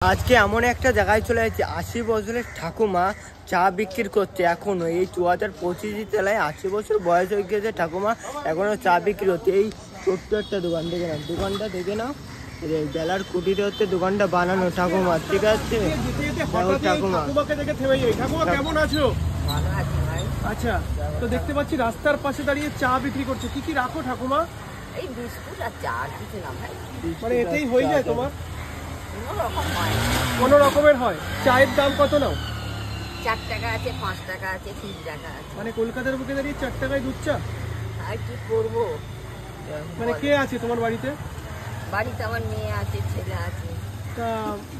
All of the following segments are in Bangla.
আজকে এমন একটা জায়গায় চলে যাচ্ছে 80 বছরের ঠাকুমা চা বিক্রি করতে। এখনো এই 2025 তলায় 80 বছর বয়স হয়ে গেছে ঠাকুমা, এখনো চা বিক্রি হচ্ছে। এই ছোট্ট একটা দোকান দেখে নাও, দোকানটা দেখে নাও, জেলার কুটিতে হচ্ছে দোকানটা বানানো ঠাকুমা, ঠিক আছে? ঠাকুমা কেমন আছো? আচ্ছা, তো দেখতে পাচ্ছি রাস্তার পাশে দাঁড়িয়ে চা বিক্রি করছো, কি কি রাখো ঠাকুমা? এই বিস্কুট আর চা আর কিছু না ভাই, মানে এতেই হয়ে যায় তোমার? কোনো রকম হয়, কোনো রকমের হয়। চায়ের দাম কত নাও? 4 টাকা আছে, 5 টাকা আছে, 3 টাকা আছে। মানে কলকাতার বুকে দাঁড়িয়ে 4 টাকায় দুধ চা? আর কি করবো? মানে কে আছে তোমার বাড়িতে? বাড়িতে আমার মেয়ে আছে, ছেলে আছে। তা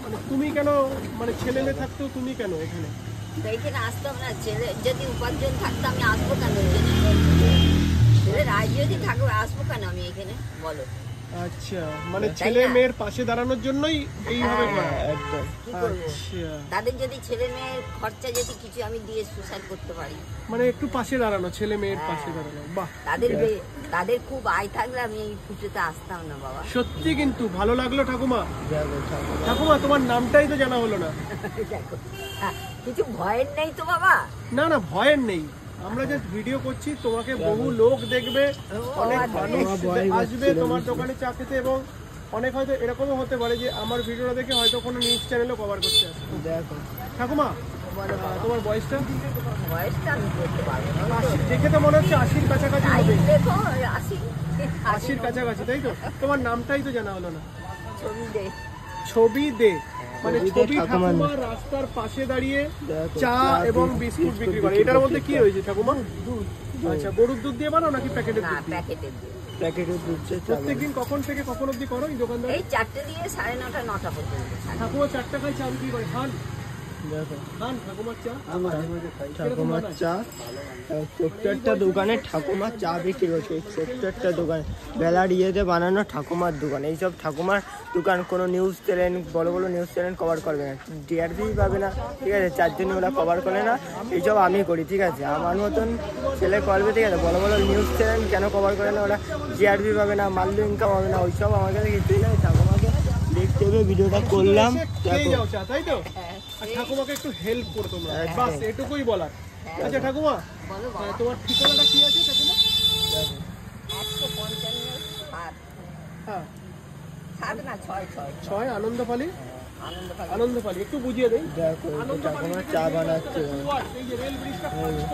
মানে তুমি কেন, মানে ছেলে মেয়ে থাকতেও তুমি কেন এখানে? তো এখানে আসতাম না, ছেলে যদি উপার্জন থাকতো আমি আসবো কেন এখানে? ছেলে রাজ যদি থাকবে আসবো কেন আমি এখানে, বলো? আচ্ছা, মানে ছেলে মেয়ের পাশে দাঁড়ানোর জন্যই এইভাবে করা? একদম। কি করবো? আচ্ছা, তাদের যদি ছেলে মেয়ের খরচা যদি কিছু আমি দিয়ে সুসাইড করতে পারি, মানে একটু পাশে দাঁড়ানো, ছেলে মেয়ের পাশে দাঁড়ানো। বাহ, তাদের খুব আয় থাকলে আমি এই পুজোতে আসতাম না বাবা। সত্যি কিন্তু ভালো লাগলো ঠাকুমা। ঠাকুমা তোমার নামটাই তো জানা হলো না। দেখো, কিছু ভয়ের নেই তো বাবা? না না, ভয়ের নেই, আমরা জাস্ট ভিডিও করছি, তোমাকে বহু লোক দেখবে, অনেক মানুষ আসবে তোমার দোকানে চা খেতে, এবং অনেক হয়তো এরকমও হতে পারে যে আমার ভিডিওটা দেখে হয়তো কোনো নিউজ চ্যানেলও কভার করতে আসবে। দেখো ঠাকুমা, তোমার বয়সটা? বয়সটা আমি বলতে পারবো না। দেখে তো মনে হচ্ছে 80-র কাছাকাছি হবে। দেখো 80-র কাছাকাছি, তাই তো? তোমার নামটাই তো জানা হলো না। ছবি দে। ছবি দে, মানে ছবি ঠাকুমা রাস্তার পাশে দাঁড়িয়ে চা এবং বিস্কুট বিক্রি করে। এটার মধ্যে কি হয়েছে ঠাকুমা? আচ্ছা, গরুর দুধ দিয়ে বানাও নাকি প্যাকেটের না, দুধ দিয়ে? প্যাকেটের দিয়ে। প্যাকেটের দুধ। প্রত্যেকদিন কখন থেকে কখন অবধি করো এই দোকানদার? এই 4টে দিয়ে 9:30 9টা পর্যন্ত। ঠাকুমা 4 টাকায় চা বিক্রি করে, খান দেখো খান ঠাকুমার চা। ঠাকুমার চা, ছোট্ট একটা দোকানে ঠাকুমা চা বিক্রি করছে। ছোট্ট একটা দোকান, বেলার ইয়েতে বানানো ঠাকুমার দোকান। এইসব ঠাকুমার দোকান কোনো নিউজ চ্যানেল, বড় বড় নিউজ চ্যানেল কভার করবে না, টিআরপি পাবে না, ঠিক আছে? 4 জন্য ওরা কভার করে না, এইসব আমি করি, ঠিক আছে? আমার মতন ছেলে করবে, ঠিক আছে? বড় বড় নিউজ চ্যানেল কেন কভার করে না? ওরা টিআরপি পাবে না, মাল্য ইনকাম হবে না, ওইসব আমার কাছে কিছুই না। ঠাকুমাকে দেখতে হবে, ভিডিওটা করলাম। যাও চা, তাই তো? আর ঠাকুমাকে একটু হেল্প করো তোমরা, বাস এটুকুই বলার। আচ্ছা ঠাকুমা, বলো বাবা। তোমার ঠিকানাটা কি আছে ঠাকুমা? 155 হ্যাঁ, 7 না 6 6 আনন্দপালি। আনন্দপালি। আনন্দপালি একটু বুঝিয়ে দেই। দেখো ঠাকুমার চা বানাচ্ছে, এই যে রেল ব্রিজটা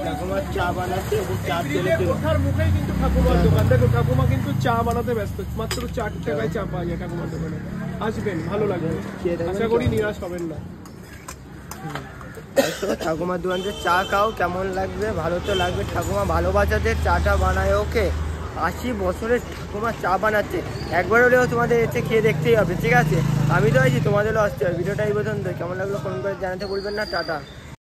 ঠাকুমার চা বানাচ্ছে, চা তেলে ওঠার মুখেই কিন্তু ঠাকুমার দোকান। দেখো ঠাকুমা কিন্তু চা বানাতে ব্যস্ত, মাত্র 4 টাকায় চা পাওয়া যায় ঠাকুমার দোকানে। আসবেন, ভালো লাগবে, আশা করি নিরাশ হবেন না। ঠাকুমার দোকানে চা খাও, কেমন লাগবে? ভালো তো লাগবে। ঠাকুমা ভালোবাসাতে চাটা বানায়, ওকে? 80 বছরের ঠাকুমা চা বানাচ্ছে, একবার হলেও তোমাদের এসে খেয়ে দেখতেই হবে, ঠিক আছে? আমি তো আছি, তোমাদেরও আসতে হবে। ভিডিওটা এই পর্যন্ত, কেমন লাগলো কমেন্ট করে জানাতে বলবেন না। টাটা।